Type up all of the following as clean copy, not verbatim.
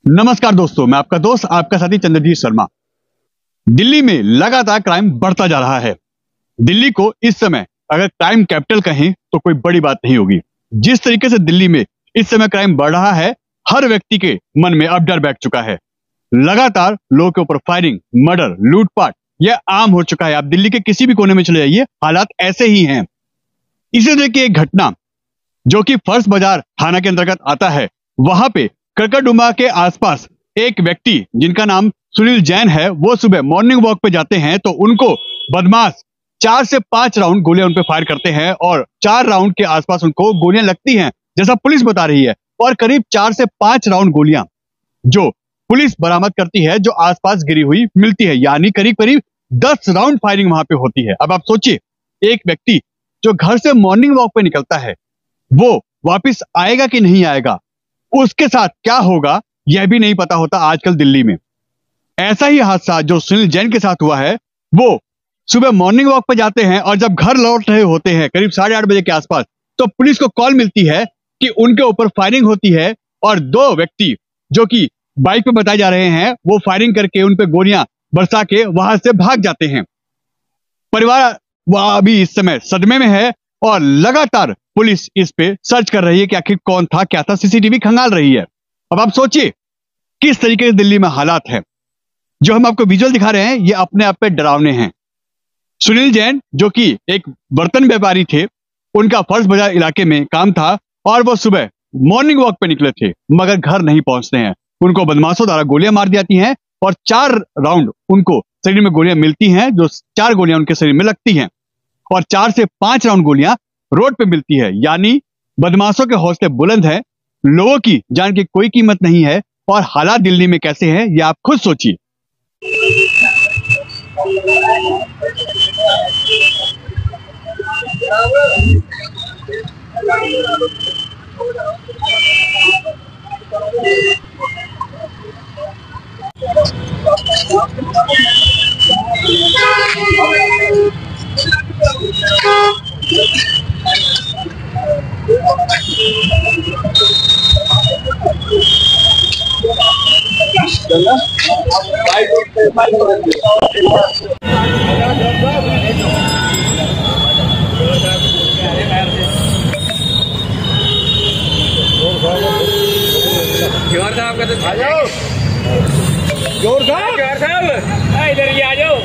नमस्कार दोस्तों, मैं आपका दोस्त आपका साथी चंद्रजीत शर्मा। दिल्ली में लगातार क्राइम बढ़ता जा रहा है। दिल्ली को इस समय अगर क्राइम कैपिटल कहें तो कोई बड़ी बात नहीं होगी। जिस तरीके से दिल्ली में इस समय क्राइम बढ़ रहा है, हर व्यक्ति के मन में अब डर बैठ चुका है। लगातार लोगों के ऊपर फायरिंग, मर्डर, लूटपाट यह आम हो चुका है। आप दिल्ली के किसी भी कोने में चले जाइए, हालात ऐसे ही हैं। इसी तरह की एक घटना जो कि फर्श बाजार थाना के अंतर्गत आता है, वहां पे करकरडुमा के आसपास एक व्यक्ति जिनका नाम सुनील जैन है, वो सुबह मॉर्निंग वॉक पे जाते हैं तो उनको बदमाश 4 से 5 राउंड गोलियां उन पे फायर करते हैं और 4 राउंड के आसपास उनको गोलियां लगती हैं, जैसा पुलिस बता रही है। और करीब 4 से 5 राउंड गोलियां जो पुलिस बरामद करती है, जो आसपास गिरी हुई मिलती है, यानी करीब करीब 10 राउंड फायरिंग वहां पे होती है। अब आप सोचिए, एक व्यक्ति जो घर से मॉर्निंग वॉक पे निकलता है, वो वापिस आएगा कि नहीं आएगा, उसके साथ क्या होगा यह भी नहीं पता होता आजकल दिल्ली में। ऐसा ही हादसा जो सुनील जैन के साथ हुआ है, वो सुबह मॉर्निंग वॉक पर जाते हैं और जब घर लौट रहे होते हैं करीब 8:30 बजे के आसपास, तो पुलिस को कॉल मिलती है कि उनके ऊपर फायरिंग होती है और 2 व्यक्ति जो कि बाइक पे बताए जा रहे हैं, वो फायरिंग करके उन पे गोलियां बरसा के वहां से भाग जाते हैं। परिवार वह अभी इस समय सदमे में है और लगातार पुलिस इस पे सर्च कर रही है कि आखिर कौन था, क्या था, सीसीटीवी खंगाल रही है। अब आप सोचिए किस तरीके से दिल्ली में हालात है। जो हम आपको विजुअल दिखा रहे हैं, ये अपने आप पे डरावने हैं। सुनील जैन जो कि एक बर्तन व्यापारी थे, उनका फर्श बाजार इलाके में काम था और वो सुबह मॉर्निंग वॉक पे निकले थे, मगर घर नहीं पहुंचते हैं। उनको बदमाशों द्वारा गोलियां मार दी जाती हैं और 4 राउंड उनको शरीर में गोलियां मिलती हैं, जो 4 गोलियां उनके शरीर में लगती हैं और 4 से 5 राउंड गोलियां रोड पे मिलती है। यानी बदमाशों के हौसले बुलंद है, लोगों की जान की कोई कीमत नहीं है। और हालात दिल्ली में कैसे हैं ये आप खुद सोचिए। जोर साहब का तो आ जाओ, जोर साहब इधर ही आ जाओ।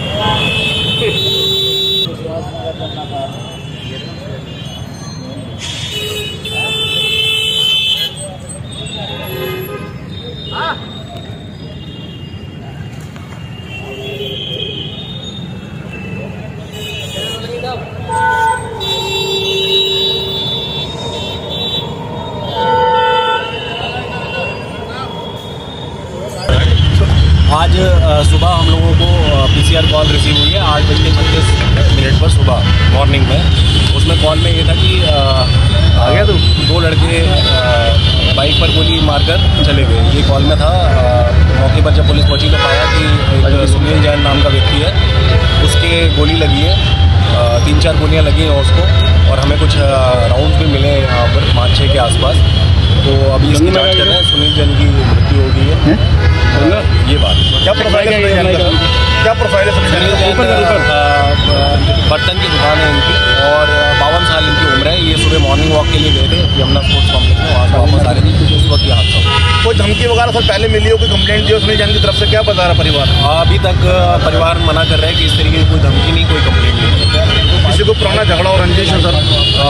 आज सुबह हम लोगों को पीसीआर कॉल रिसीव हुई है 8:36 पर सुबह मॉर्निंग में। उसमें कॉल में ये था कि आ गया तो 2 लड़के बाइक पर गोली मारकर चले गए, ये कॉल में था। मौके पर जब पुलिस पहुंची तो पाया कि एक सुनील जैन नाम का व्यक्ति है, उसके गोली लगी है, 3-4 गोलियां लगी हैं उसको, और हमें कुछ राउंड भी मिले यहाँ पर 5-6 के आसपास। तो अभी इसकी जांच कर रहे हैं। सुनील जैन की मृत्यु हो गई है। ये बात क्या प्रोफाइल है? क्या प्रोफाइल है? बर्तन की दुकान है इनकी और 52 साल इनकी उम्र है। ये सुबह मॉर्निंग वॉक के लिए गए थे यमुना स्पोर्ट्स कॉम्प्लेक्स में, वहाँ से वापस आ रहे थे, उस वक्त ये हादसा हुआ। कोई धमकी वगैरह सर पहले मिली हो, कोई कंप्लेंट दी हो सुनील जैन की तरफ से? क्या बता रहा परिवार? अभी तक परिवार मना कर रहा है कि इस तरीके की कोई धमकी नहीं, कोई कंप्लेंट नहीं। किसी को पुराना झगड़ा और रंजिश है सर?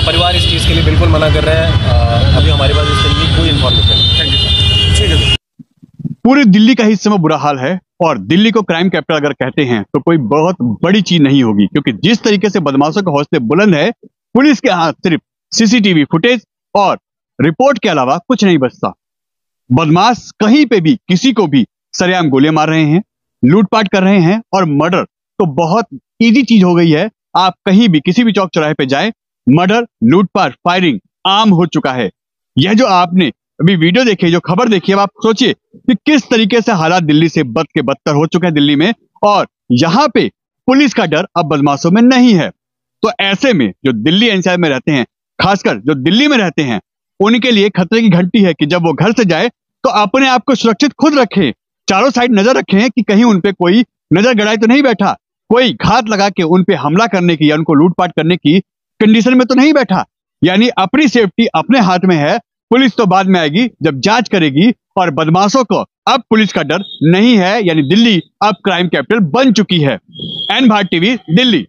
परिवार इस चीज़ के लिए बिल्कुल मना कर रहे हैं। अभी हमारे पास इस तरीके की कोई इन्फॉर्मेशन नहीं। Thank you sir. ठीक है। पूरी दिल्ली का इस समय बुरा हाल है और दिल्ली को क्राइम कैपिटल अगर कहते हैं तो कोई बहुत बड़ी चीज नहीं होगी, क्योंकि जिस तरीके से बदमाशों के हौसले बुलंद है, पुलिस के हाथ सिर्फ सीसीटीवी फुटेज और रिपोर्ट के अलावा कुछ नहीं बचता। बदमाश कहीं पे भी किसी को भी सरेआम गोलियां मार रहे हैं, लूटपाट कर रहे हैं और मर्डर तो बहुत इजी चीज हो गई है। आप कहीं भी किसी भी चौक चौराहे पे जाएं, मर्डर, लूटपाट, फायरिंग आम हो चुका है। यह जो आपने अभी वीडियो देखी, जो खबर देखी, अब आप सोचिए कि किस तरीके से हालात दिल्ली से बद के बदतर हो चुके हैं दिल्ली में, और यहाँ पे पुलिस का डर अब बदमाशों में नहीं है। तो ऐसे में जो दिल्ली एनसीआर में रहते हैं, खासकर जो दिल्ली में रहते हैं, उनके लिए खतरे की घंटी है कि जब वो घर से जाए तो अपने आप को सुरक्षित खुद रखें, चारों साइड नजर रखें कि कहीं उन पे कोई नजर गड़ाई तो नहीं बैठा, कोई घात लगा के उन पे हमला करने की या उनको लूटपाट करने की कंडीशन में तो नहीं बैठा। यानी अपनी सेफ्टी अपने हाथ में है, पुलिस तो बाद में आएगी जब जांच करेगी। और बदमाशों को अब पुलिस का डर नहीं है, यानी दिल्ली अब क्राइम कैपिटल बन चुकी है। N Bharat TV, Delhi.